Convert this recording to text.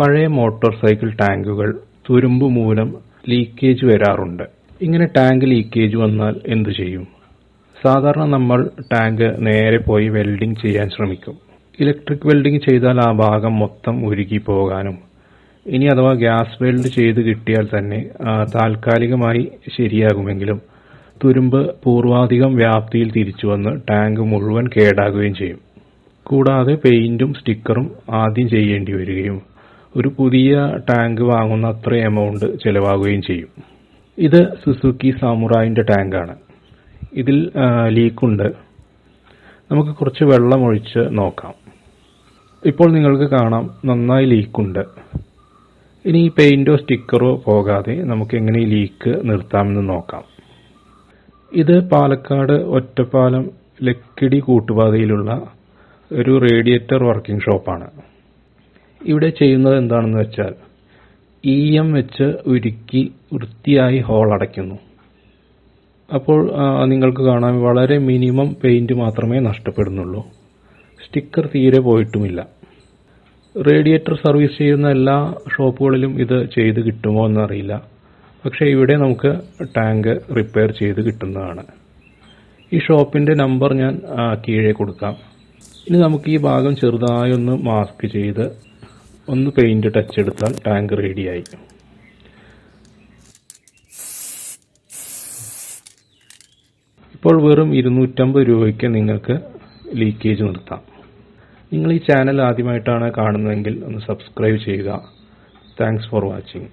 പഴയ motor cycle ടാങ്കുകൾ തുരുമ്പ് മൂലം ലീക്കേജ് വരാറുണ്ട്. ഇങ്ങനെ ടാങ്ക് ലീക്കേജ് വന്നാൽ എന്തു ചെയ്യും? സാധാരണ നമ്മൾ ടാങ്ക് നേരെ പോയി വെൽഡിംഗ് ചെയ്യാൻ ശ്രമിക്കും. ഇലക്ട്രിക് വെൽഡിംഗ് ചെയ്താൽ ആ ഭാഗം മൊത്തം ഉരുകി പോകാനും ഇനി അഥവാ ഗ്യാസ് വെൽഡ് ചെയ്ത് കിട്ടിയാൽ തന്നെ താൽക്കാലികമായി ശരിയാകുമെങ്കിലും തുരുമ്പ് പൂർവാധികം വ്യാപ്തിയിൽ തിരിച്ചു വന്ന് ടാങ്ക് മുഴുവൻ കേടാകുകയും ചെയ്യും. കൂടാതെ പെയിന്റും സ്റ്റിക്കറും ആദ്യം ചെയ്യേണ്ടി വരികയും ഒരു പുതിയ ടാങ്ക് വാങ്ങുന്ന അത്ര എമൗണ്ട് ചെലവാകുകയും ചെയ്യും. ഇത് സുസുക്കി സാമുറായിന്റെ ടാങ്കാണ്. ഇതിൽ ലീക്കുണ്ട്. നമുക്ക് കുറച്ച് വെള്ളം ഒഴിച്ച് നോക്കാം. ഇപ്പോൾ നിങ്ങൾക്ക് കാണാം നന്നായി ലീക്കുണ്ട്. ഇനി പെയിന്റോ സ്റ്റിക്കറോ പോകാതെ നമുക്ക് എങ്ങനെ ഈ ലീക്ക് നിർത്താമെന്ന് നോക്കാം. ഇത് പാലക്കാട് ഒറ്റപ്പാലം ലക്കിടി കൂട്ടുപാതയിലുള്ള ഒരു റേഡിയേറ്റർ വർക്കിംഗ് ഷോപ്പാണ്. ഇവിടെ ചെയ്യുന്നത് എന്താണെന്ന് വെച്ചാൽ EM വെച്ച് ഉരുക്കി വൃത്തിയായി ഹോൾ അടയ്ക്കുന്നു. അപ്പോൾ നിങ്ങൾക്ക് കാണാം വളരെ മിനിമം പെയിന്റ് മാത്രമേ നഷ്ടപ്പെടുന്നുള്ളൂ. സ്റ്റിക്കർ തീരെ പോയിട്ടുമില്ല. റേഡിയേറ്റർ സർവീസ് ചെയ്യുന്ന എല്ലാ ഷോപ്പുകളിലും ഇത് ചെയ്ത് കിട്ടുമോ എന്നറിയില്ല. പക്ഷേ ഇവിടെ നമുക്ക് ടാങ്ക് റിപ്പയർ ചെയ്ത് കിട്ടുന്നതാണ്. ഈ ഷോപ്പിന്റെ നമ്പർ ഞാൻ കീഴെ കൊടുക്കാം. ഇനി നമുക്ക് ഈ ഭാഗം ചെറുതായി ഒന്ന് മാസ്ക് ചെയ്ത് ഒന്ന് പെയിന്റ് ടച്ച് എടുത്താൽ ടാങ്ക് റെഡിയായി. ഇപ്പോൾ വെറും 250 രൂപയ്ക്ക് നിങ്ങൾക്ക് ലീക്കേജ് നിർത്താം. നിങ്ങൾ ഈ ചാനൽ ആദ്യമായിട്ടാണ് കാണുന്നതെങ്കിൽ ഒന്ന് സബ്സ്ക്രൈബ് ചെയ്യുക. Thanks for watching.